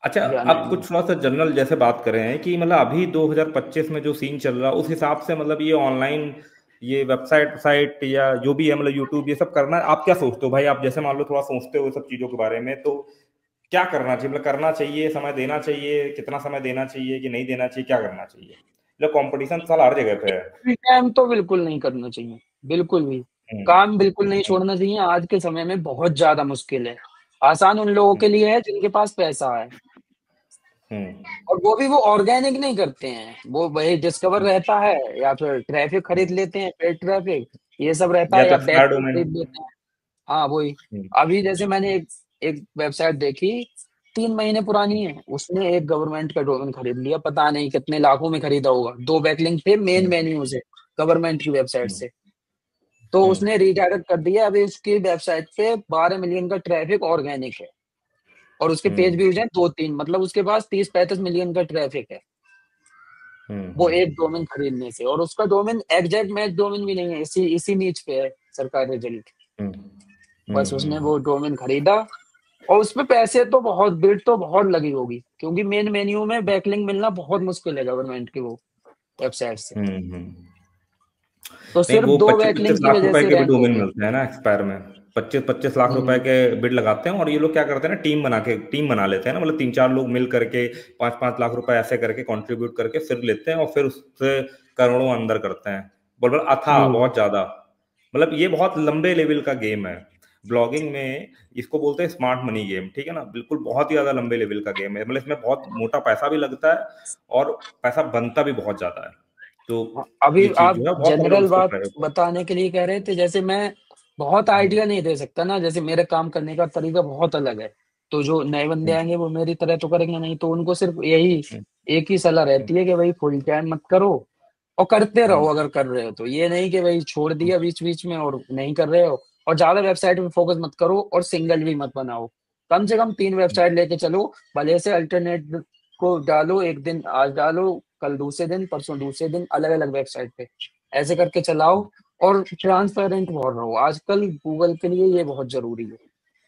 अच्छा, जाना अब है। कुछ थोड़ा सा जनरल जैसे बात करें हैं कि मतलब अभी 2025 में जो सीन चल रहा है उस हिसाब से मतलब ये ऑनलाइन, ये वेबसाइट साइट या जो भी है मतलब यूट्यूब ये सब करना, आप क्या सोचते हो भाई? आप जैसे मान लो थोड़ा सोचते हो सब चीज़ों के बारे में, तो क्या करना चाहिए? मतलब करना चाहिए, समय देना चाहिए, कितना समय देना चाहिए कि नहीं देना चाहिए, क्या करना चाहिए? मतलब कंपटीशन साल हर जगह पे है। फ्री टाइम तो बिल्कुल नहीं करना चाहिए, बिल्कुल भी। हम्म। काम बिल्कुल नहीं हम्म। छोड़ना चाहिए, आज के समय में बहुत ज्यादा मुश्किल है। आसान उन लोगों के लिए है जिनके पास पैसा है, हम्म। और वो भी वो ऑर्गेनिक नहीं करते हैं, वो वही डिस्कवर रहता है, या फिर ट्रैफिक खरीद हम्म। लेते हैं, पेड ट्रैफिक ये सब रहता या है, तो या एक्सपायर बैकलिंक डोमेन। खरीद लेते हैं। हाँ वही। हम्म। अभी जैसे मैंने एक एक वेबसाइट देखी, 3 महीने पुरानी है, उसने एक गवर्नमेंट का डोमेन खरीद लिया, पता नहीं कितने लाखों में खरीदा होगा। 2 बैकलिंक थे मेन हम्म। मेन्यू से, गवर्नमेंट की वेबसाइट हम्म। से। तो हम्म। उसने रीडायरेक्ट कर दिया, अभी उसकी वेबसाइट पे 12 मिलियन का ट्रैफिक ऑर्गेनिक है, और उसके पेज हम्म। व्यूज हैं 2-3, मतलब उसके पास 30-35 मिलियन का ट्रैफिक है, हम्म। वो एक डोमेन खरीदने से। और उसका डोमेन एग्जैक्ट मैच डोमेन भी नहीं है, इसी इसी नीच पे है सरकारी रिजल्ट। हम्म। बस हम्म। उसने वो डोमेन खरीदा, और उसमें पैसे तो बहुत, बिड तो बहुत लगी होगी, क्योंकि मेन मेन्यू में बैकलिंक मिलना बहुत मुश्किल है गवर्नमेंट की वो वेबसाइट से। हम्म। हम्म। तो नहीं, सिर्फ वो दो 25-25 बैकलिंक की लाख वजह रुपए से के भी रैंक हो डोमेन गया। मिलते हैं ना एक्सपायर में। 25-25 लाख रुपए हम्म। के बिड लगाते हैं, और ये लोग क्या करते हैं ना, टीम बना लेते हैं ना, मतलब 3-4 लोग मिल करके 5-5 लाख रुपए ऐसे करके कंट्रीब्यूट करके फिर लेते हैं, और फिर उससे करोड़ों अंदर करते हैं। बोल अथा हम्म। बहुत ज्यादा, मतलब ये बहुत लंबे लेवल का गेम है ब्लॉगिंग में। इसको बोलते हैं स्मार्ट मनी गेम, ठीक है ना? बिल्कुल बहुत ही ज्यादा लंबे लेवल का गेम है, मतलब इसमें बहुत मोटा पैसा भी लगता है और पैसा बनता भी बहुत ज्यादा है। तो हाँ, अभी ये चीज आप जो है बहुत सारे लोग जनरल इसको बात ट्राई करते हैं। बताने के लिए कह रहे थे, जैसे मैं बहुत हम्म। आइडिया नहीं दे सकता ना, जैसे मेरे काम करने का तरीका बहुत अलग है। तो जो नए बंदे हम्म। आएंगे वो मेरी तरह तो करेंगे नहीं, तो उनको सिर्फ यही हम्म। एक ही सलाह हम्म। रहती है कि भाई फुल टाइम मत करो, और करते रहो हम्म। अगर कर रहे हो तो। ये नहीं कि भाई छोड़ दिया बीच बीच में और नहीं कर रहे हो, और ज्यादा वेबसाइट पे फोकस मत करो, और सिंगल भी मत बनाओ। कम से कम 3 वेबसाइट लेके चलो, भले से अल्टरनेट को डालो, एक दिन आज डालो, कल दूसरे दिन, परसों दूसरे दिन, अलग अलग वेबसाइट पे ऐसे करके चलाओ। और ट्रांसपेरेंट बहुत रहो, आजकल गूगल के लिए ये बहुत जरूरी है।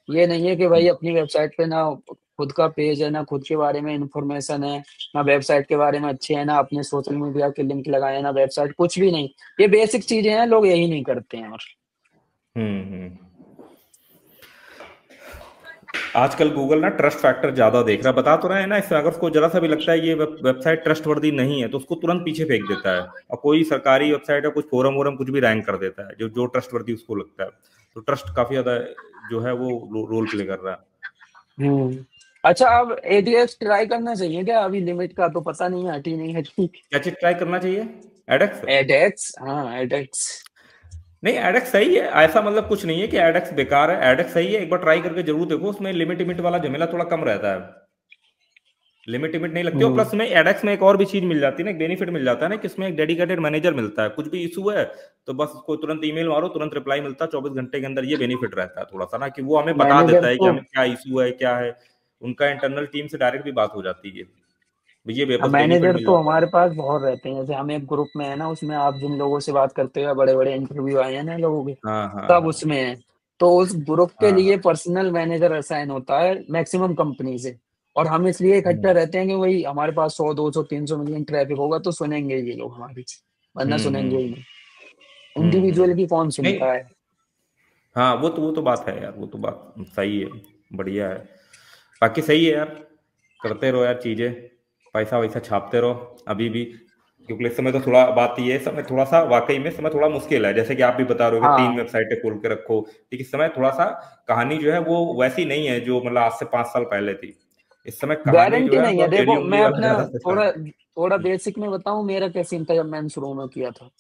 ये नहीं है कि भाई अपनी वेबसाइट पे ना खुद का पेज है, ना खुद के बारे में इंफॉर्मेशन है, ना वेबसाइट के बारे में अच्छे है, ना अपने सोशल मीडिया के लिंक लगाए, ना वेबसाइट, कुछ भी नहीं। ये बेसिक चीजें हैं, लोग यही नहीं करते हैं। और हम्म। आजकल गूगल ना ट्रस्ट फैक्टर ज्यादा देख रहा है, बता तो रहे हैं ना, इसमें अगर उसको जरा सा भी लगता है ये वेबसाइट ट्रस्ट वर्दी नहीं है तो उसको तुरंत पीछे फेंक देता है, और कोई सरकारी वेबसाइट या कुछ फोरम वोरम कुछ भी रैंक कर देता है जो जो ट्रस्ट वर्दी उसको लगता है। तो ट्रस्ट काफी ज्यादा जो है वो रोल प्ले कर रहा है। हम्म। अच्छा, अब एडीएक्स ट्राई करना चाहिए क्या? अभी लिमिट का तो पता नहीं है, हटी नहीं हटी। क्या चीज ट्राई करना चाहिए? एडेक्स? एडेक्स, हाँ एडेक्स। नहीं, एडेक्स सही है, ऐसा मतलब कुछ नहीं है कि एडेक्स बेकार है, एडेक्स सही है, एक बार ट्राई करके जरूर देखो, उसमें लिमिट लिमिट वाला झमेला थोड़ा कम रहता है। लिमिट लिमिट नहीं लगती, और हम्म। प्लस में एडेक्स में एक और भी चीज मिल जाती है ना, एक बेनिफिट मिल जाता है ना कि इसमें एक डेडिकेटेड मैनेजर मिलता है, कुछ भी इशू है तो बस उसको तुरंत ईमेल मारो, तुरंत रिप्लाई मिलता है 24 घंटे के अंदर। ये बेनिफिट रहता है थोड़ा सा ना, कि वो हमें बता मैनेजर देता है कि तो हमें क्या इशू है क्या है। उनका इंटरनल टीम से डायरेक्ट भी बात हो जाती है। ये बस बेनिफिट मैनेजर मिल तो जाता है। हमारे पास बहुत रहते हैं, जैसे हम एक ग्रुप में है ना, उसमें आप जिन लोगों से बात करते हो, बड़े बड़े इंटरव्यू आए हैं ना लोगों के, हाँ हाँ सब हाँ उसमें है। तो उस ग्रुप के हाँ लिए पर्सनल मैनेजर असाइन होता है मैक्सिमम कंपनी से। और हम इसलिए इकट्ठा हम्म। रहते हैं कि वही हमारे पास 100, 200, 300 मिलियन ट्रैफिक होगा तो सुनेंगे ये लोग हमारी, वरना सुनेंगे ही नहीं। इंडिविजुअल हम्म। की कौन नहीं, सुनता है। हाँ वो तो बात है यार, वो तो बात सही है, बढ़िया है। बाकी सही है यार, करते रहो यार चीजें, पैसा वैसा छापते रहो अभी भी, क्योंकि इस समय तो थोड़ा बात ये है, समय थोड़ा सा वाकई में समय थोड़ा मुश्किल है, जैसे कि आप भी बता रहे हो कि तीन हाँ, वेबसाइटें खोल के रखो। लेकिन इस समय थोड़ा सा कहानी जो है वो वैसी नहीं है जो मतलब आज से 5 साल पहले थी। इस समय कहानी जो गारंटी है नहीं है। वो टेढ़ी देखो उंगली मैं वाला अपना ज्यादा चल रहा थोड़ा है। थोड़ा बेसिक में बताऊं, मेरा क्या सीन था जब मैंने शुरू में किया था।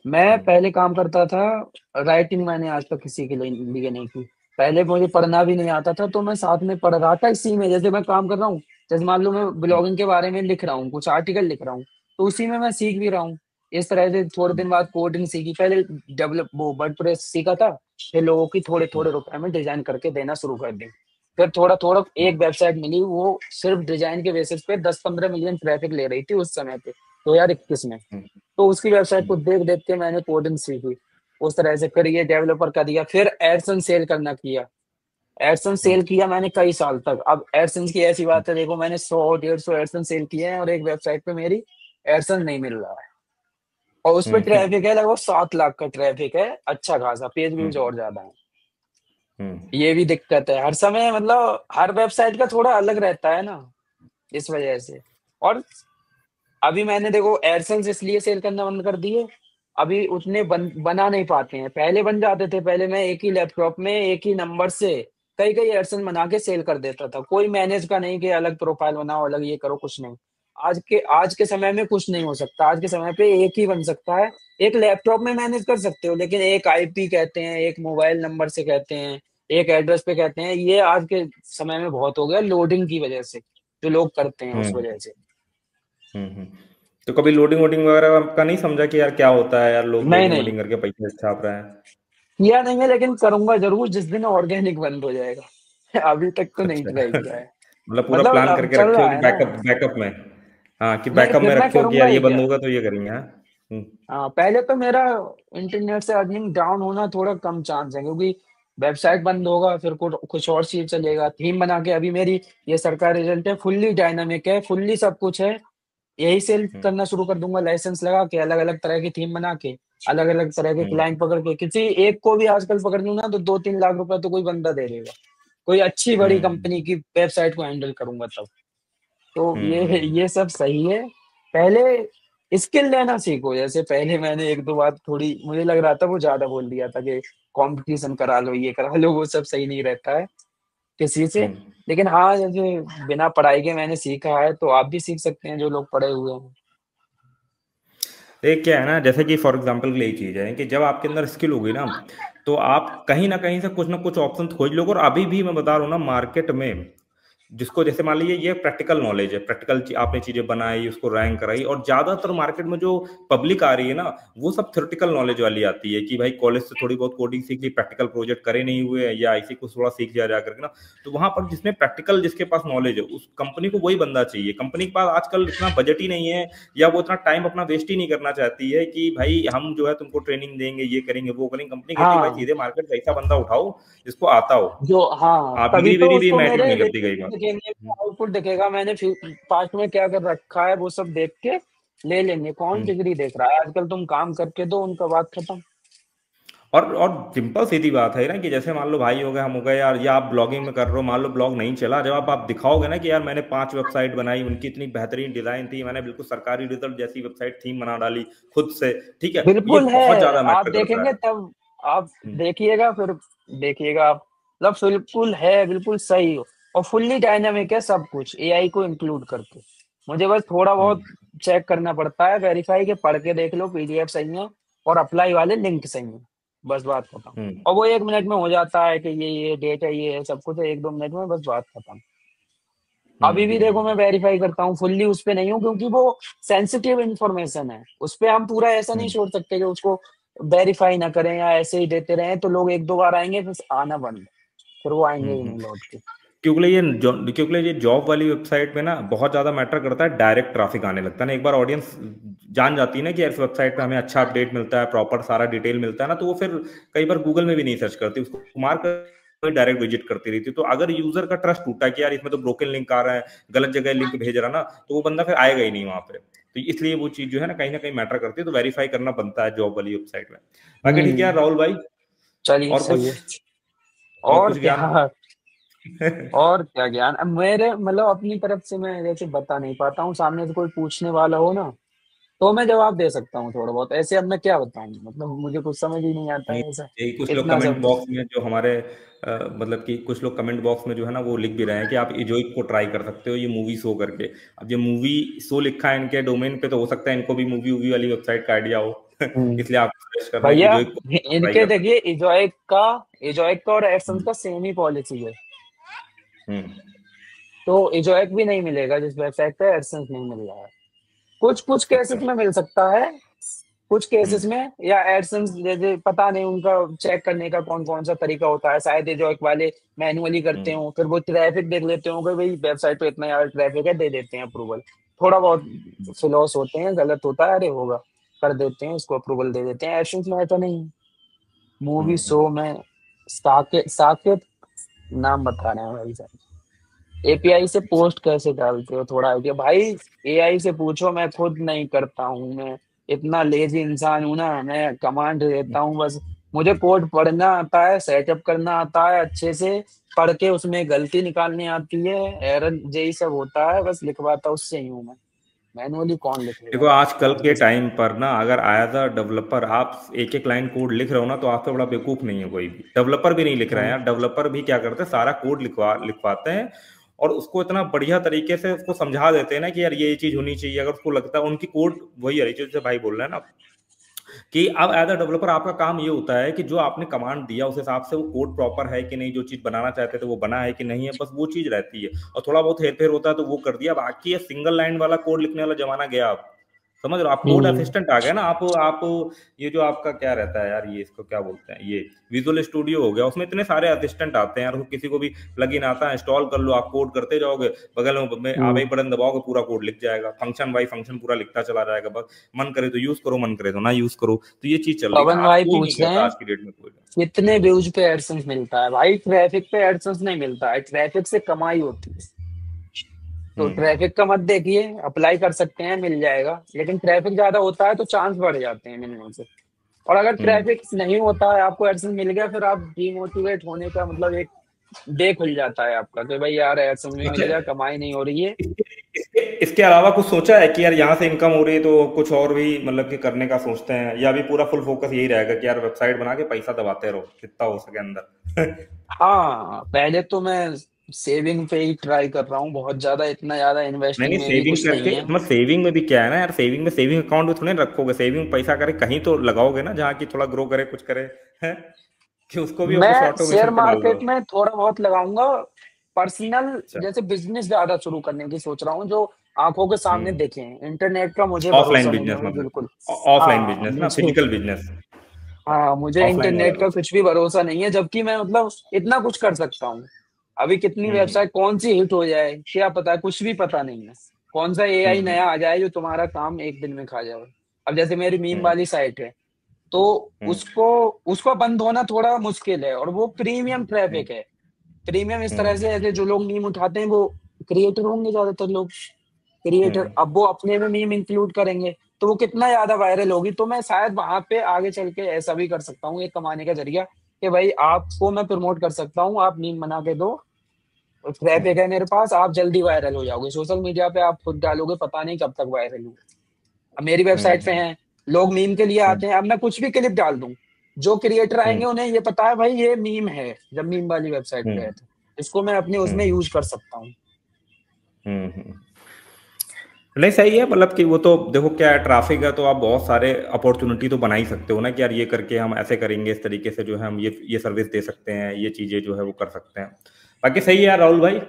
मैं पहले काम करता था, राइटिंग मैंने आज तक किसी के लिए नहीं की। पहले मुझे पढ़ना भी नहीं आता था, तो मैं साथ में पढ़ रहा था इसी में, जैसे मैं काम कर रहा हूँ। जैसे मान लो मैं ब्लॉगिंग के बारे में लिख रहा हूँ, कुछ आर्टिकल लिख रहा हूँ, तो उसी में मैं सीख भी रहा हूँ। इस तरह से थोड़े दिन बाद कोडिंग सीखी, पहले डेवलप वो वर्डप्रेस सीखा था, फिर लोगों की थोड़े थोड़े रुपए में डिजाइन करके देना शुरू कर दी। फिर थोड़ा थोड़ा एक वेबसाइट मिली, वो सिर्फ डिजाइन के बेसिस पे 10-15 मिलियन ट्रैफिक ले रही थी उस समय पे, 2021 में। तो उसकी वेबसाइट को देख देख के मैंने कोडिंग सीखी। उस तरह से फिर ये डेवलपर का दिया, फिर एड्स एंड सेल करना किया। एडसेंस सेल किया मैंने कई साल तक। अब एडसेंस की ऐसी बात है, देखो मैंने 100-150 एडसेंस सेल किए हैं और एक वेबसाइट पे मेरी एडसेंस नहीं मिल रहा है, और उस पर हम्म। ट्रैफिक है लगभग 7 लाख का ट्रैफिक है, अच्छा खासा, पेज व्यूज हम्म। और ज्यादा है। हम्म। ये भी दिक्कत है हर समय, मतलब हर वेबसाइट का थोड़ा अलग रहता है ना, इस वजह से। और अभी मैंने देखो एयरसेल्स इसलिए सेल करना बंद कर दिए, अभी उतने बना नहीं पाते हैं, पहले बन जाते थे। पहले मैं एक ही लैपटॉप में एक ही नंबर से कई कई एयरसेल बना के सेल कर देता था, कोई मैनेज का नहीं कि अलग प्रोफाइल बनाओ, अलग ये करो, कुछ नहीं। आज के समय में कुछ नहीं हो सकता, आज के समय पे एक ही बन सकता है। एक लैपटॉप में मैनेज कर सकते हो, लेकिन एक आईपी कहते हैं, एक मोबाइल नंबर से कहते हैं, एक एड्रेस पे कहते हैं, ये आज के समय में बहुत हो गया लोडिंग की वजह से, जो लोग करते हैं उस हम्म। वजह से। हम्म। तो कभी लोडिंग वोडिंग वगैरह का नहीं समझा कि यार क्या होता है यार, लोग नहीं लोडिंग नहीं वोडिंग करके पैसे छाप रहे हैं? किया नहीं है, लेकिन करूंगा जरूर जिस दिन ऑर्गेनिक बंद हो जाएगा। अभी तक तो नहीं अच्छा। ट्राई किया है। मतलब पूरा मतलब प्लान अब करके चल रखे हो रहा कि है ना। बैकअप बैकअप में। हाँ, कि नहीं, बैकअप फिर में मैं रखे हो कि करूंगा यार ये ही बंद क्या। होगा तो ये करेंगे। हाँ। हाँ, पहले तो मेरा इंटरनेट से अर्निंग डाउन होना थोड़ा कम चांस है, क्योंकि वेबसाइट बंद होगा, फिर कुछ कुछ और चीज चलेगा। थीम बना के अभी मेरी ये सरकारी रिजल्ट है, फुल्ली डायनामिक है, फुल्ली सब कुछ है। यही सेल हम्म। करना शुरू कर दूंगा, लाइसेंस लगा के अलग अलग तरह की थीम बना के, अलग अलग तरह के हम्म। क्लाइंट पकड़ के। किसी एक को भी आजकल पकड़ लूँ ना तो 2-3 लाख रुपए तो कोई बंदा दे देगा। कोई अच्छी बड़ी हम्म। कंपनी की वेबसाइट को हैंडल करूंगा तब। तो ये हम्म। ये सब सही है। पहले स्किल लेना सीखो, जैसे पहले मैंने एक दो बात थोड़ी मुझे लग रहा था वो ज्यादा बोल दिया था कि कंपटीशन करा लो, ये करा लो, वो सब सही नहीं रहता है किसी से। हम्म। लेकिन हाँ, जैसे बिना पढ़ाई के मैंने सीखा है, तो आप भी सीख सकते हैं जो लोग पढ़े हुए हैं। एक क्या है ना, जैसे कि फॉर एग्जांपल के लिए एक चीज़ है कि जब आपके अंदर स्किल होगी ना, तो आप कहीं ना कहीं से कुछ ना कुछ ऑप्शन खोज लोगे। और अभी भी मैं बता रहा हूँ ना, मार्केट में जिसको जैसे मान लीजिए ये प्रैक्टिकल नॉलेज है, प्रैक्टिकल आपने चीजें बनाई, उसको रैंक कराई, और ज्यादातर मार्केट में जो पब्लिक आ रही है ना, वो सब थ्योरेटिकल नॉलेज वाली आती है कि भाई कॉलेज से थोड़ी बहुत कोडिंग सीख ली, प्रैक्टिकल प्रोजेक्ट करे नहीं हुए, या इसी को थोड़ा सीख लिया जा करके ना। तो वहां पर जिसमें प्रैक्टिकल, जिसके पास नॉलेज है, उस कंपनी को वही बंदा चाहिए। कंपनी के पास आजकल इतना बजट ही नहीं है, या वो इतना टाइम अपना वेस्ट ही नहीं करना चाहती है कि भाई हम जो है तुमको ट्रेनिंग देंगे, ये करेंगे वो करेंगे। कंपनी कहती है भाई हाँ, सीधे मार्केट से ऐसा बंदा उठाओ जिसको आता हो। जो हाँ, आप तभी डिग्री तो वेरी भी उसको मैटर मेरे नहीं करती कई रिजल्ट बार। दिखेंगे, आउटपुट दिखेगा, मैंने पास्ट में क्या कर रखा है वो सब देख के ले लेंगे। कौन हम्म। डिग्री देख रहा है आजकल, तुम काम करके दो, उनका बात खत्म। और सिंपल सीधी बात है ना कि जैसे मान लो भाई हो गए, हम हो गए यार, या आप ब्लॉगिंग में कर रहे हो, मान लो ब्लॉग नहीं चला, जब आप दिखाओगे ना कि यार मैंने 5 वेबसाइट बनाई, उनकी इतनी बेहतरीन डिजाइन थी, मैंने बिल्कुल सरकारी रिजल्ट जैसी वेबसाइट थीम बना डाली खुद से, ठीक है, ये बिल्कुल है, बहुत ज्यादा आप मैटर करता देखेंगे है। तब, आप हम्म। देखिएगा फिर, देखिएगा आप, मतलब बिल्कुल है, बिल्कुल सही हो। और फुल्ली डायनामिक है सब कुछ, एआई को इंक्लूड करके। मुझे बस थोड़ा बहुत हम्म। चेक करना पड़ता है, वेरीफाई के, पढ़ के देख लो पीडीएफ सही है और अप्लाई वाले लिंक सही है, बस बात खत्म। हम्म। और वो 1 मिनट में हो जाता है कि ये डेट है, ये है, सब कुछ 1-2 मिनट में, बस बात खत्म। अभी भी देखो मैं हम्म। वेरीफाई करता हूँ, फुल्ली उस पे नहीं हूँ, क्योंकि वो सेंसिटिव इंफॉर्मेशन है, उस पे हम पूरा ऐसा नहीं हम्म। छोड़ सकते कि उसको वेरीफाई ना करें या ऐसे ही देते रहें, तो लोग 1-2 बार आएंगे फिर आना बंद, फिर वो आएंगे ही हम्म। नहीं लौट के। क्योंकि ये जॉब वाली वेबसाइट में ना बहुत ज्यादा मैटर करता है, डायरेक्ट ट्रैफिक आने लगता है ना। एक बार ऑडियंस जान जाती है ना कि यार इस वेबसाइट पे हमें अच्छा अपडेट मिलता है, प्रॉपर सारा डिटेल मिलता है ना, तो वो फिर कई बार गूगल में भी नहीं सर्च करती, उसको मार कर डायरेक्ट विजिट करती रहती है। तो अगर यूजर का ट्रस्ट टूटा कि यार इसमें तो ब्रोकन लिंक आ रहा है, गलत जगह लिंक भेज रहा ना, तो वो बंदा फिर आएगा ही नहीं वहां पे। तो इसलिए वो चीज जो है ना कहीं मैटर करती है, तो वेरीफाई करना बनता है जॉब वाली वेबसाइट में। बाकी ठीक है यार हम्म। राहुल भाई। चलिए और सही कुछ है। और और कुछ ज्ञान? क्या, और क्या ज्ञान, अब मेरे मतलब अपनी तरफ से मैं जैसे बता नहीं पाता हूँ, सामने से कोई पूछने वाला हो ना तो मैं जवाब दे सकता हूँ थोड़ा बहुत, ऐसे अब मैं क्या बताऊँ, मतलब मुझे कुछ समझ ही नहीं आता नहीं, है ऐसा, यही कुछ लोग इतना कमेंट सब। बॉक्स में जो हमारे मतलब कि कुछ लोग कमेंट बॉक्स में जो है ना वो लिख भी रहे हैं कि आप इजोइक को ट्राई कर सकते हो ये मूवी शो करके। अब ये मूवी शो लिखा है इनके डोमेन पे, तो हो सकता है इनको भी मूवी वूवी वाली वेबसाइट का आइडिया हो। हम्म। इसलिए आप सजेस्ट कर रहे हैं कि भैया, इजोइक को ट्राई इनके कर सकते देखिए इजोइक का और एडसेंस हैं। का सेम ही पॉलिसी है। हम्म। तो इजोइक भी नहीं मिलेगा जिस वेबसाइट पे एडसेंस नहीं मिल रहा है। कुछ कुछ केसेस अच्छा। में मिल सकता है, कुछ केसेस हम्म। में, या एडसेंस जैसे पता नहीं उनका चेक करने का कौन कौन सा तरीका होता है, शायद इजोइक वाले मैनुअली करते हम्म। हो, फिर वो ट्रैफिक देख लेते हो कि भाई वेबसाइट पे इतना यार ट्रैफिक है, दे देते हैं अप्रूवल। थोड़ा बहुत फ्लॉस होते हैं, गलत होता है, अरे होगा, कर देते हैं, उसको अप्रूवल दे देते हैं। एडसेंस में ऐसा नहीं है। मूवी हम्म। शो में साकेत साकेत नाम बता रहे हैं भाई साहब। एपीआई से पोस्ट कैसे डालते हो, थोड़ा आइडिया भाई। एआई से पूछो, मैं खुद नहीं करता हूँ। मैं इतना लेजी इंसान हूं ना, मैं कमांड देता हूँ बस। मुझे कोड पढ़ना आता है, सेटअप करना आता है अच्छे से, पढ़ के उसमें गलती निकालनी आती है, एरर यही सब होता है, बस लिखवाता उससे ही हूँ मैं। मैनुअली कौन लिखेगा देखो आजकल आज के के समय टाइम पर ना, अगर एज अ डेवलपर आप एक एक लाइन कोड लिख रहे हो ना, तो आपसे बड़ा बेवकूफ नहीं है कोई भी। डेवलपर भी नहीं लिख रहे हैं में। यार, डेवलपर भी क्या करते हैं, सारा कोड लिखवाते हैं और उसको इतना बढ़िया तरीके से उसको समझा देते हैं ना कि यार ये चीज होनी चाहिए। अगर उसको लगता है उनकी कोड वही है, जैसे भाई बोल रहे हैं ना, कि अब एज अ डेवलपर आपका काम ये होता है कि जो आपने कमांड दिया उस हिसाब से वो कोड प्रॉपर है कि नहीं, जो चीज बनाना चाहते थे वो बना है कि नहीं है, बस वो चीज रहती है। और थोड़ा बहुत हेर फेर होता है तो वो कर दिया, बाकी ये सिंगल लाइन वाला कोड लिखने वाला जमाना गया अब। समझ रहे हो, आप कोड हम्म। असिस्टेंट आ गया ना। आप ये जो आपका क्या रहता है यार, ये इसको क्या बोलते हैं, ये विजुअल स्टूडियो हो गया, उसमें इतने सारे असिस्टेंट आते हैं यार। किसी को भी प्लगइन आता है, इंस्टॉल कर लो, आप कोड करते जाओगे, बगल में आप हम्म। एक बटन दबाओगे पूरा कोड लिख जाएगा, फंक्शन बाई फंक्शन पूरा लिखता चला जाएगा। बस मन करे तो यूज करो, मन करे तो ना यूज करो। तो ये चीज चल रही है ना, पवन आज भाई कोई नहीं पूछ रहे करता, हैं आज की डेट में कोई नहीं। कितने व्यूज पे एडसेंस मिलता है। भाई ट्रैफिक पे एडसेंस नहीं मिलता है, ट्रैफिक से कमाई होती है। तो हम्म ट्रैफिक का मत देखिए, अप्लाई कर सकते हैं, मिल जाएगा। लेकिन ट्रैफिक ज्यादा होता है तो चांस बढ़ जाते हैं मिलने से। और अगर हम्म। ट्रैफिक नहीं होता है, आपको एडसेंस मिल गया, फिर आप डीमोटिवेट होने का मतलब एक डे खुल जाता है आपका कि भाई यार एडसेंस भी अच्छा, मिल गया, कमाई नहीं हो रही है। इसके अलावा कुछ सोचा है कि यार यहाँ से इनकम हो रही है तो कुछ और भी मतलब कि करने का सोचते हैं, या अभी पूरा फुल फोकस यही रहेगा कि यार वेबसाइट बना के पैसा दबाते रहो जितना हो सके अंदर? हाँ, पहले तो मैं सेविंग पे ही ट्राई कर रहा हूँ बहुत ज्यादा, इतना ज्यादा नहीं नहीं, इन्वेस्टिंग में भी सेविंग कुछ करके नहीं है। मतलब सेविंग में भी क्या है ना यार, सेविंग में सेविंग अकाउंट में थोड़ी ना रखोगे, सेविंग पैसा करे कहीं तो लगाओगे ना, जहाँ की थोड़ा ग्रो करे, कुछ करे, है कि उसको भी मैं ऑफिस शेयर ऑटोमेशन पे डाल दो। मार्केट में थोड़ा बहुत लगाऊंगा। पर्सनल अच्छा। जैसे बिजनेस ज्यादा शुरू करने की सोच रहा हूँ, जो आंखों के सामने हम्म। देखें। इंटरनेट का मुझे ऑफलाइन भरोसा नहीं है बिजनेस भाई बिल्कुल। मतलब ऑफलाइन हाँ बिजनेस ना, मुझे फिजिकल बिजनेस। हाँ मुझे ऑफलाइन वाला इंटरनेट का लोग। कुछ भी भरोसा नहीं है, जबकि मैं मतलब इतना कुछ कर सकता हूँ। अभी कितनी हम्म वेबसाइट कौन सी हिट हो जाए क्या पता है, कुछ भी पता नहीं है। कौन सा एआई हम्म नया आ जाए जो तुम्हारा काम एक दिन में खा जाए। अब जैसे मेरी मीम हम्म वाली साइट है, तो हम्म उसको उसका बंद होना थोड़ा मुश्किल है, और वो प्रीमियम हम्म ट्रैफिक है। प्रीमियम इस तरह हम्म से, ऐसे जो लोग मीम उठाते हैं वो क्रिएटर होंगे ज्यादातर लोग। क्रिएटर हम्म अब वो अपने में मीम इंक्लूड करेंगे, तो वो कितना ज्यादा वायरल होगी। तो मैं शायद वहां पे आगे चल के ऐसा भी कर सकता हूँ, एक कमाने का जरिया, कि भाई आपको मैं प्रमोट कर सकता हूँ, आप मीम बना के दो, ट्रैफिक है मेरे पास, आप जल्दी वायरल हो जाओगे सोशल मीडिया पे, आप खुद डालोगे पता नहीं कब तक वायरल हो। अब मेरी वेबसाइट पे हम्म हैं, लोग मीम के लिए हम्म आते हैं, अब मैं कुछ भी क्लिप डाल दूं, जो क्रिएटर हम्म आएंगे उन्हें ये पता है भाई ये मीम है, जब मीम वाली वेबसाइट पे है हम्म तो इसको मैं अपने उसमें हम्म यूज कर सकता हूँ। हम्म। नहीं सही है, मतलब कि वो तो देखो क्या है, ट्रैफिक है तो आप बहुत सारे अपॉर्चुनिटी तो बना ही सकते हो ना, कि यार ये करके हम ऐसे करेंगे, इस तरीके से जो है हम ये सर्विस दे सकते हैं, ये चीजें जो है वो कर सकते हैं। बाकी सही है यार राहुल भाई,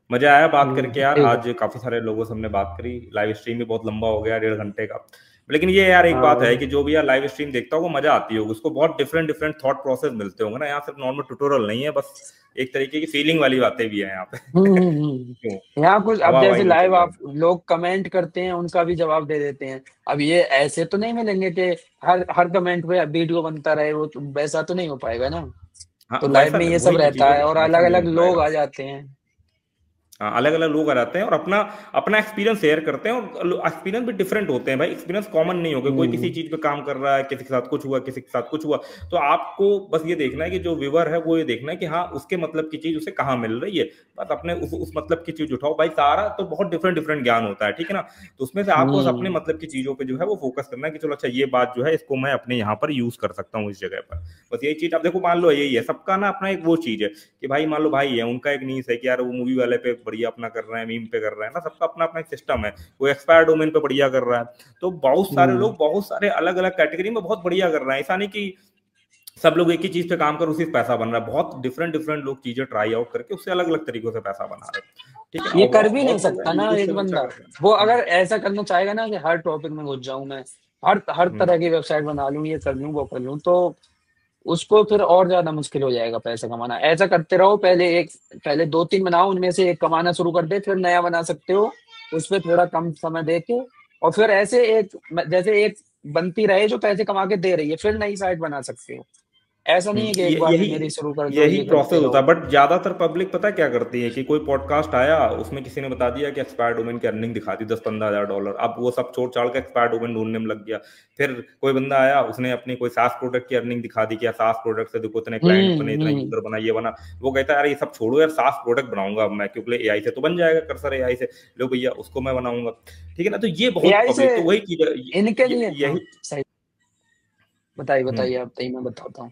मजा आया बात करके यार। ठीक है। आज काफी सारे लोगों से हमने बात करी, लाइव स्ट्रीम भी बहुत लंबा हो गया, 1.5 घंटे का। लेकिन ये यार एक हाँ बात है भाई। कि जो भी यार लाइव स्ट्रीम देखता होगा मजा आती होगी उसको, बहुत डिफरेंट डिफरेंट थॉट प्रोसेस मिलते होंगे ना यहाँ, सिर्फ नॉर्मल ट्यूटोरियल नहीं है, बस एक तरीके की फीलिंग वाली बातें भी है यहाँ पे। क्यों, यहाँ कुछ अब हवा हवाई जैसे में चल लाइव रहा आप है। लोग कमेंट करते हैं, उनका भी जवाब दे देते हैं। अब ये ऐसे तो नहीं मिलेंगे कि हर हर कमेंट पे वीडियो बनता रहे, वो तो वैसा तो नहीं हो पाएगा ना। हाँ तो लाइव वैसा में ये सब वही तो चीज रहता है, है और वैसा अलग नहीं अलग हो लोग पाएगा। आ जाते हैं। हाँ अलग अलग लोग आ जाते हैं और अपना अपना एक्सपीरियंस शेयर करते हैं, और एक्सपीरियंस भी डिफरेंट होते हैं भाई, एक्सपीरियंस कॉमन नहीं होगा, कोई किसी हम्म। चीज पे काम कर रहा है, किसी के साथ कुछ हुआ, किसी के साथ कुछ हुआ। तो आपको बस ये देखना है कि जो व्यूअर है वो ये देखना है कि हाँ उसके मतलब की चीज उसे कहाँ मिल रही है, बस अपने उस मतलब की चीज उठाओ भाई। सारा तो बहुत डिफरेंट डिफरेंट ज्ञान होता है, ठीक है ना। तो उसमें से आपको बस अपने हम्म। मतलब की चीजों पे जो है वो फोकस करना है कि चलो अच्छा ये बात जो है इसको मैं अपने यहाँ पर यूज कर सकता हूँ इस जगह पर। बस यही चीज, अब देखो मान लो यही है सबका ना, अपना एक वो चीज है कि भाई मान लो भाई है उनका एक नीस है कि यार वो मूवी वाले पे बढ़िया अपना कर रहे हैं, मीम पे कर रहे हैं ना, सबका अपना अपना एक सिस्टम है। कोई एक्सपायर डोमेन पे बढ़िया कर रहा है, तो बहुत सारे हम्म। लोग बहुत सारे अलग अलग कैटेगरी में बहुत बढ़िया कर रहे हैं। ऐसा नहीं कि सब लोग एक ही चीज पे काम कर उसी से पैसा बन रहा है, बहुत डिफरेंट डिफरेंट लोग चीजें ट्राई आउट करके उससे अलग अलग तरीकों से पैसा बना रहे हैं, ठीक है ना। ये और कर बहुत भी नहीं बहुत लोग सकता हैं ना यूट्यूब एक से भी अच्छा बंदा। कर रहे वो हैं। अगर ऐसा करना चाहेगा ना कि हर टॉपिक में घुस जाऊं मैं, हर हम्म तरह की वेबसाइट बना लूं, ये कर लूं वो कर लूं, तो उसको फिर और ज्यादा मुश्किल हो जाएगा पैसा कमाना। ऐसा करते रहो, पहले दो तीन बनाओ, उनमें से एक कमाना शुरू कर दे, फिर नया बना सकते हो उस पर थोड़ा कम समय दे के। और फिर ऐसे एक जैसे एक बनती रहे जो पैसे कमा के दे रही है, फिर नई साइट बना सकते हो। ऐसा नहीं है कि एक बार में यही मेरी शुरू कर दो, यही ये प्रोसेस करते होता रहो। है, बट ज्यादातर पब्लिक पता क्या करती है कि कोई पॉडकास्ट आया, उसमें किसी ने बता दिया कि एक्सपायर डोमेन की अर्निंग दिखा दी 10-15 हज़ार डॉलर, अब वो सब छोड़ छाड़ के एक्सपायर डोमेन ढूंढने में लग गया। फिर कोई बंदा आया, उसने अपनी कोई सास प्रोडक्ट की अर्निंग दिखा दी कि सास प्रोडक्ट से देखो इतने क्लाइंट बने, इतना हम्म। यूजर बना, ये बना। वो कहता है अरे ये सब छोड़ो यार, सास प्रोडक्ट बनाऊंगा अब मैं, क्योंकि एआई से तो बन जाएगा, कर्सर एआई से लो भैया उसको मैं बनाऊंगा। ठीक है ना, तो ये बहुत एआई से पब्लिक, तो वही चीज है इनके लिए, हाँ यही। सही। बताइए हम्म। बताइए आप, बताइए मैं बताता हूँ।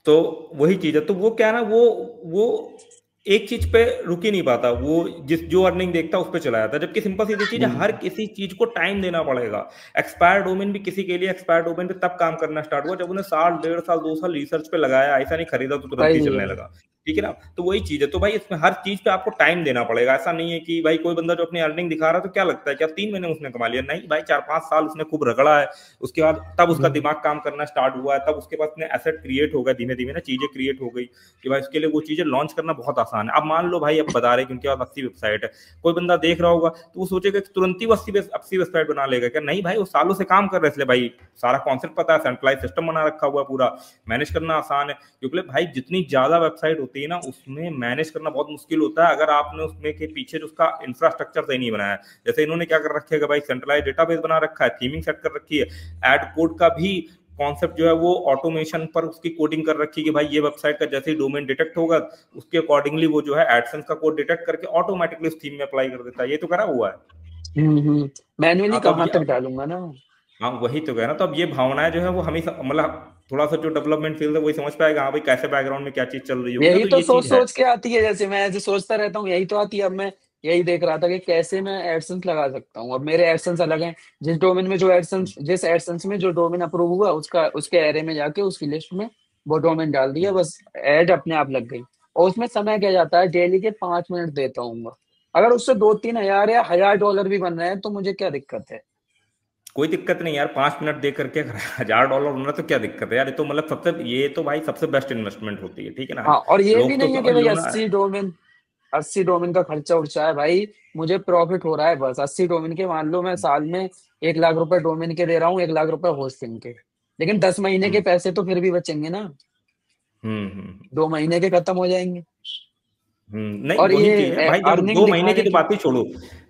तो वही चीज है, तो वो क्या है ना, वो एक चीज पे रुक ही नहीं पाता, वो जिस जो अर्निंग देखता है उस पे चला जाता है, जबकि सिंपल सीधी चीज है, हर हम्म किसी चीज को टाइम देना पड़ेगा। एक्सपायर डोमेन भी किसी के लिए एक्सपायर डोमेन पे तब काम करना स्टार्ट हुआ जब उन्हें साल, 1.5 साल, 2 साल रिसर्च पे लगाया, ऐसा नहीं खरीदा तो तुरंत ही सही चलने है। लगा। ठीक है ना, तो वही चीज है, तो भाई इसमें हर चीज पे आपको टाइम देना पड़ेगा। ऐसा नहीं है कि भाई कोई बंदा जो अपनी अर्निंग दिखा रहा है तो क्या लगता है क्या 3 महीने में उसने कमा लिया, नहीं भाई, 4-5 साल उसने खूब रगड़ा है। उसके बाद तब उसका हम्म दिमाग काम करना स्टार्ट हुआ है, तब उसके पास में एसेट क्रिएट हो गया, धीमे धीमे ना चीजें क्रिएट हो गई कि भाई उसके लिए वो चीजें लॉन्च करना बहुत आसान है। अब मान लो भाई, अब बता रहे कि उनके पास 80 वेबसाइट है, कोई बंदा देख रहा होगा तो वो सोचेगा कि तुरंत ही वो 80 वेबसाइट बना लेगा क्या, नहीं भाई, वो सालों से काम कर रहे हैं, इसलिए भाई सारा कॉन्सेप्ट पता है, सेंट्रलाइज सिस्टम बना रखा हुआ है, पूरा मैनेज करना आसान है। क्योंकि भाई जितनी ज्यादा वेबसाइट होती है ना, उसमें मैनेज करना बहुत मुश्किल होता है अगर आपने उसमें के पीछे जो उसका इंफ्रास्ट्रक्चर सही नहीं बनाया है। जैसे इन्होंने क्या कर रखे है भाई, सेंट्रलाइज डेटाबेस बना रखा है, थीमिंग सेट कर रखी है, एड कोड का भी कॉन्सेप्ट जो है वो ऑटोमेशन पर उसकी कोडिंग कर रखी है कि भाई ये वेबसाइट का जैसे ही डोमेन डिटेक्ट होगा, उसके अकॉर्डिंगली वो जो है एडसेंस का कोड डिटेक्ट करके ऑटोमेटिकली उस थीम में अप्लाई कर देता है, ये तो करा हुआ है। मैन्युअली हाँ तो अब कहाँ ये तक डालूंगा ना। हाँ वही तो कह रहा, तो अब ये भावनाएं जो है वो हमें मतलब थोड़ा सा जो डेवलपमेंट फील्ड है वही समझ पाएगा, हाँ भाई कैसे बैकग्राउंड में क्या चीज चल रही होगी ना, यही तो तो ये सोच चीज है। सोच के आती है, जैसे मैं ऐसे सोचता रहता हूँ, यही तो आती है। अब मैं यही देख रहा था कि कैसे मैं एडसेंस लगा सकता हूँ। अब मेरे एडसेंस अलग हैं, जिस डोमेन में जो एडसेंस, जिस एडसेंस में जो डोमेन अप्रूव हुआ, उसका उसके एरे में जाके उसकी लिस्ट में वो डोमेन डाल दिया, बस ऐड अपने आप लग गई। और उसमें समय क्या जाता है, डेली के 5 मिनट देता हूँ मैं। अगर उससे 2-3 हजार या $1000 भी बन रहे हैं तो मुझे क्या दिक्कत है। कोई दिक्कत नहीं यार, 5 मिनट दे करके अगर $1000 बन रहा है तो क्या दिक्कत है यार, ये तो मतलब सबसे, ये तो भाई सबसे बेस्ट इन्वेस्टमेंट होती है, ठीक है ना। हाँ, और ये भी लोग तो नहीं है कि समझ भाई लो ना। 80 डोमेन का खर्चा उर्चा है भाई। मुझे प्रॉफिट हो रहा है बस 80 डोमेन के। मान लो मैं साल में 1 लाख रुपए डोमेन के दे रहा हूँ, 1 लाख रुपए होस्टिंग के, लेकिन 10 महीने के हम्म पैसे तो फिर भी बचेंगे ना। हम्म हम्म 2 महीने के खत्म हो जाएंगे। नहीं और वही चीज है ये भाई, जब अर्निंग 2 महीने की दिखाने तो की। बात ही छोड़ो,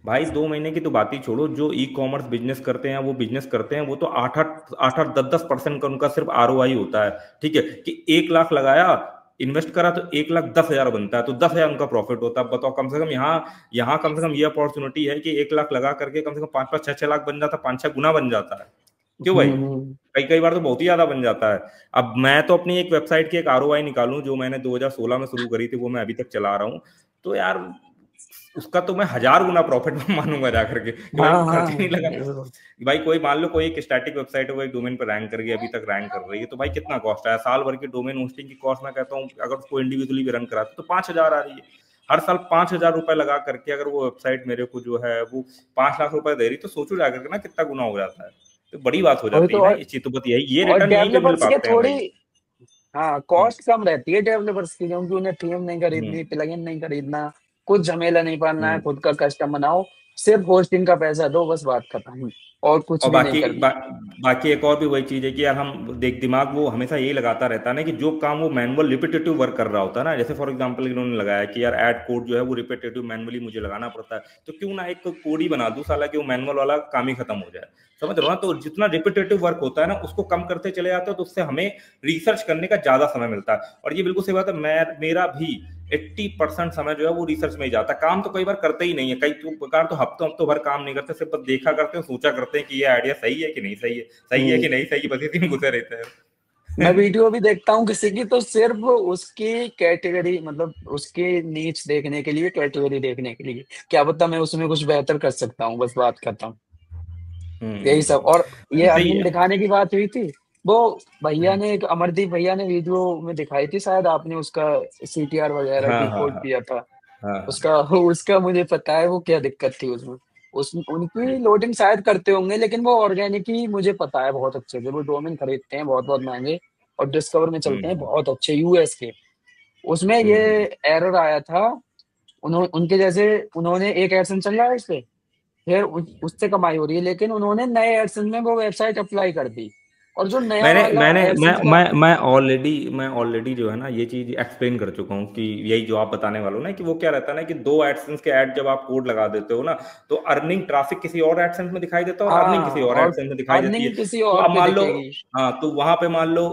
भाई 2 महीने की तो बात ही छोड़ो, जो ई कॉमर्स बिजनेस करते हैं वो बिजनेस करते हैं, वो तो 8-8 10-10% का उनका सिर्फ आरओआई होता है। ठीक है, कि 1 लाख लगाया, इन्वेस्ट करा तो 1,10,000 बनता है, तो 10,000 उनका प्रॉफिट होता है। बताओ, कम से कम यहाँ यहाँ कम से कम ये अपॉर्चुनिटी है कि 1 लाख लगा करके कम से कम 5-5 6-6 लाख बन जाता है, 5-6 गुना बन जाता है। क्यों भाई, हम्म। कई कई बार तो बहुत ही ज्यादा बन जाता है। अब मैं तो अपनी एक वेबसाइट की एक आरओआई निकालूं जो मैंने 2016 में शुरू करी थी, वो मैं अभी तक चला रहा हूँ, तो यार उसका तो मैं 1000 गुना प्रॉफिट मानूंगा जाकर के, कि भाई हाँ वो खर्च ही नहीं हाँ लगा। बिल्कुल। भाई कोई मान लो कोई एक स्टैटिक वेबसाइट है, वो एक डोमेन पर रैंक कर गई, अभी तक रैंक कर रही है, तो भाई कितना कॉस्ट है साल भर की डोमेन होस्टिंग की कॉस्ट, मैं कहता हूँ अगर उसको इंडिविजुअली भी रन कराते तो 5,000 आ रही है। हर साल 5,000 रुपए लगा करके अगर वो वेबसाइट मेरे को जो है वो 5 लाख रुपए दे रही, तो सोचो जाकर के ना कितना गुना हो जाता है। तो बड़ी बात हो वही जाती है तो। ना ये चीज, तो बस यही, ये और रिटर्न यहीं पे मिल डेवलपर्स के पाते हैं थोड़ी, भाई। हाँ हम्म कॉस्ट कम रहती है डेवलपर्स की, क्योंकि उन्हें थीम नहीं हम्म खरीदनी, प्लगइन नहीं खरीदना, कुछ झमेला नहीं पालना है, हम्म। खुद का कस्टम बनाओ, सिर्फ होस्टिंग का पैसा दो, बस बात खत्म। और कुछ और भी नहीं बाकी करना। बाकी एक और भी वही चीज है कि यार हम देख, दिमाग वो हमेशा यही लगाता रहता है ना कि जो काम वो मैनुअल रिपीटेटिव वर्क कर रहा होता है ना, जैसे फॉर एग्जांपल इन्होंने लगाया कि यार ऐड कोड जो है वो रिपीटेटिव मैनुअली मुझे लगाना पड़ता है, तो क्यों ना एक कोड ही बना दूं साला कि वो मैनुअल वाला काम ही खत्म हो जाए। समझ रहे हो ना, तो जितना रिपीटेटिव वर्क होता है ना उसको कम करते चले जाते हो, तो उससे हमें रिसर्च करने का ज्यादा समय मिलता है। और ये बिल्कुल सही बात है, मैं मेरा भी 80% समय जो है वो रिसर्च में ही जाता है। काम तो कई बार करते ही नहीं है, कई प्रकार तो हफ्तों हफ्तों भर काम नहीं करते, सिर्फ बस देखा करते हैं, सोचा करते हैं कि ये आइडिया सही है कि नहीं सही है, सही है हम्म। कि नहीं सही है, बस इसी में घुसे रहते मैं हैं। वीडियो भी देखता हूँ किसी की, तो सिर्फ उसकी कैटेगरी, मतलब उसकी नीच देखने के लिए, कैटेगरी देखने के लिए, क्या पता मैं उसमें कुछ बेहतर कर सकता हूँ, बस बात खत्म। यही सब। और ये नहीं, सही अर्निंग है। दिखाने की बात हुई थी, वो भैया ने, एक अमरदीप भैया ने वीडियो में दिखाई थी, शायद आपने उसका सीटीआर वगैरह हाँ हाँ डिकोड हाँ किया था। हाँ उसका उसका मुझे पता है वो क्या दिक्कत थी उसमें। उस उनकी लोडिंग शायद करते होंगे, लेकिन वो ऑर्गेनिक ही, मुझे पता है बहुत अच्छे से। वो डोमेन खरीदते हैं बहुत बहुत महंगे, और डिस्कवर में चलते हैं हम्म बहुत अच्छे, यूएस के। उसमें ये हम्म एरर आया था। उनके जैसे, उन्होंने एक एडसन चल रहा है इस पे, फिर उससे कमाई हो रही है, लेकिन उन्होंने नए एडसन में वो वेबसाइट अप्लाई कर दी। और जो नया मैंने वाला मैंने एडसेंस का। मैं ऑलरेडी जो है ना ये चीज एक्सप्लेन कर चुका हूँ कि यही जो आप बताने वाले हो ना कि वो क्या रहता है ना कि दो एडसेंस के ऐड जब आप कोड लगा देते हो ना, तो अर्निंग ट्रैफिक किसी और एडसेंस में दिखाई देता है और अर्निंग किसी हाँ, और और एडसेंस में दिखाई देती है। अर्निंग किसी तो और अब पे मान लो, दिखेगी। हाँ, तो वहां पे मान लो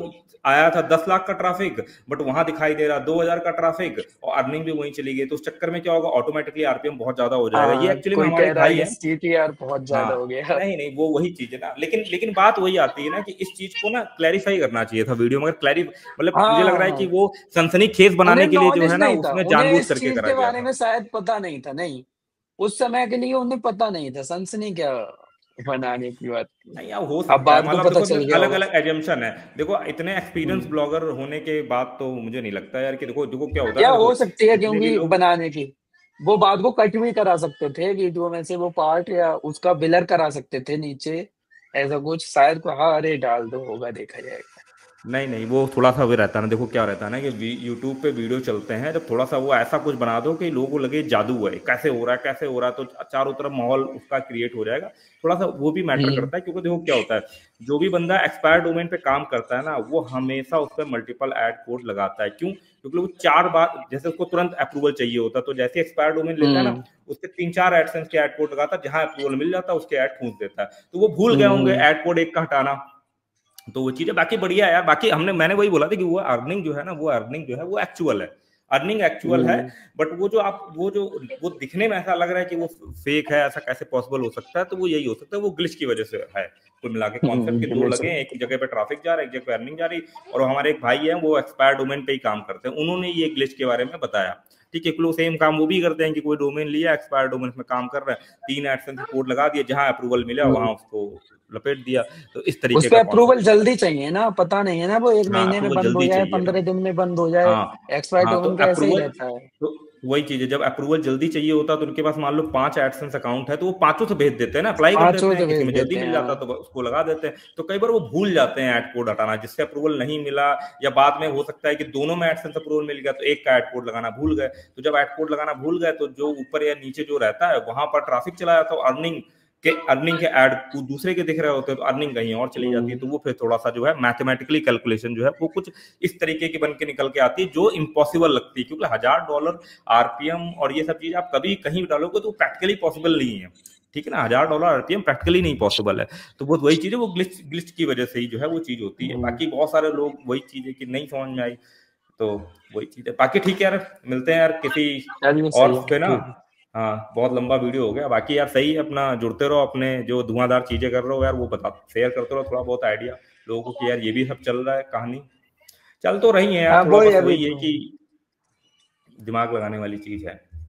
आया था 10 लाख का ट्रैफिक, बट वहां दिखाई दे रहा 2,000 का ट्रैफिक, और अर्निंग भी वहीं चली गई। तो उस चक्कर में क्या होगा, ऑटोमेटिकली आरपीएम बहुत ज्यादा हो जाएगा। ये हाँ, एक्चुअली में कोई हमारे कह एक रहा है भाई कि हैं। सीटीआर बहुत ज्यादा हो हाँ, गया। नहीं नहीं, वो वही चीज है ना, लेकिन लेकिन बात वही आती है ना कि इस चीज को ना क्लैरिफाई करना चाहिए था वीडियो में, मगर क्लैरि मतलब मुझे लग रहा है कि हाँ, वो सनसनीखेज उन्हें बनाने के लिए जो है नॉलेज ना नहीं था, उसमें उन्हें जानबूझ इस करके चीज करा के गया बारे में था। शायद पता नहीं था। नहीं, उस समय के लिए उन्हें पता नहीं था सनसनी क्या बनाने की बात थी। नहीं यार, हो अब सकता है, बाद को मतलब पता देखो चल गया अलग होगा। अलग एजम्पशन है। देखो इतने एक्सपीरियंस हम्म। ब्लॉगर होने के बाद तो मुझे नहीं लगता यार कि देखो देखो क्या होता है या ना, हो देखो सकती है जितने भी क्योंकि लोग, बनाने की वो बात को कट भी करा सकते थे वीडियो में से, वो पार्ट या उसका बिलर करा सकते थे नीचे, ऐसा कुछ शायद को। हाँ, अरे डाल दो, होगा, देखा जाएगा। नहीं नहीं, वो थोड़ा सा वो रहता है ना, देखो क्या रहता है ना कि यूट्यूब पे वीडियो चलते हैं जब, थोड़ा सा वो ऐसा कुछ बना दो कि लोगों को लगे जादू है, कैसे हो रहा है कैसे हो रहा है, तो चारों तरफ माहौल उसका क्रिएट हो जाएगा। थोड़ा सा वो भी मैटर हम्म। करता है, क्योंकि देखो क्या होता है, जो भी बंदा एक्सपायर डोमेन पे काम करता है ना, वो हमेशा उस पर मल्टीपल ऐड कोड लगाता है। क्यों? क्योंकि वो 4 बार, जैसे उसको तुरंत अप्रूवल चाहिए होता है, तो जैसे एक्सपायर डोमेन लेता है ना, हम्म। उसके 3-4 एडसेंस के ऐड कोड लगाता है, जहां अप्रूवल मिल जाता है उसके ऐड ठूंस देता है। तो वो भूल गए होंगे हम्म। ऐड कोड एक का हटाना। तो वो चीजें बाकी बढ़िया है यार, बाकी मैंने वही बोला था कि वो अर्निंग जो है ना, वो अर्निंग जो है वो एक्चुअल है, अर्निंग एक्चुअल है। हम्म। बट वो दिखने में ऐसा लग रहा है कि वो फेक है, ऐसा कैसे पॉसिबल हो सकता है, तो वो यही हो सकता है, वो ग्लिच की वजह से है। कुल मिला के कॉन्सेप्ट के दो लगे, एक जगह पे ट्रैफिक जा रहा है, एक जगह पे अर्निंग जा रही। और हमारे एक भाई है, वो एक्सपायर डोमेन पे ही काम करते हैं, उन्होंने ये ग्लिच के बारे में बताया। ठीक है, लोग सेम काम वो भी करते हैं कि कोई डोमेन लिया, एक्सपायर डोमेन में काम कर रहे हैं, 3 एडसेंस कोड लगा दिया, जहां अप्रूवल मिला हम्म। वहां उसको लपेट दिया। तो इस उस तरीके पे का अप्रूवल कॉन्सेप्ट है। जल्दी चाहिए ना, पता नहीं है ना, वो एक हाँ, महीने में अप्रूवल बंद हो जल्दी जाए, चाहिए ना। 15 दिन में बंद हो जाए। हाँ, एक्सपायर हाँ, तो टोकन का ऐसे ही अप्रूवल, रहता है। तो वही चीज है, जब अप्रूवल जल्दी चाहिए होता है तो उनके पास मान लो 5 एडसेंस अकाउंट है, तो वो पांचों से भेज देते हैं ना, अप्लाई कर पांचों देते तो हैं, किसी भेज में जल्दी देते मिल हैं, जाता हाँ। है तो उसको लगा देते हैं। तो कई बार वो भूल जाते हैं ऐड कोड हटाना, जिससे अप्रूवल नहीं मिला, या बाद में हो सकता है कि दोनों में एडसेंस अप्रूवल मिल गया तो एक का ऐड कोड लगाना भूल गए। तो जब ऐड कोड लगाना भूल गए, तो जो ऊपर या नीचे जो रहता है वहां पर ट्रैफिक चला जाता है, अर्निंग के ऐड दूसरे के दिख रहे होते हैं, तो अर्निंग कहीं और चली जाती है। हम्म। तो वो फिर थोड़ा सा जो है मैथमेटिकली कैलकुलेशन जो है वो कुछ इस तरीके की बन के निकल के आती है, जो इम्पॉसिबल लगती है, क्योंकि $1,000 आरपीएम और ये सब चीज आप कभी कहीं डालोगे तो प्रैक्टिकली पॉसिबल नहीं है। ठीक है ना, $1,000 आरपीएम प्रैक्टिकली नहीं पॉसिबल है। तो वो वही चीज है, वो ग्लिच ग्लिच की वजह से ही जो है वो चीज होती है। हम्म। बाकी बहुत सारे लोग वही चीज है कि नहीं समझ में आई, तो वही चीज है। बाकी ठीक है यार, मिलते हैं यार किसी चलिए, और सही है, पे ना। ठीक है। हाँ, बहुत लंबा वीडियो हो गया। बाकी यार सही है, अपना जुड़ते रहो, अपने जो धुआंधार चीजें कर रहे हो यार वो बता शेयर करते रहो, थोड़ा बहुत आइडिया लोगों को कि यार ये भी सब चल रहा है, कहानी चल तो रही है यार, हाँ, थोड़ा वही बस अभी वही है तो। कि दिमाग लगाने वाली चीज है।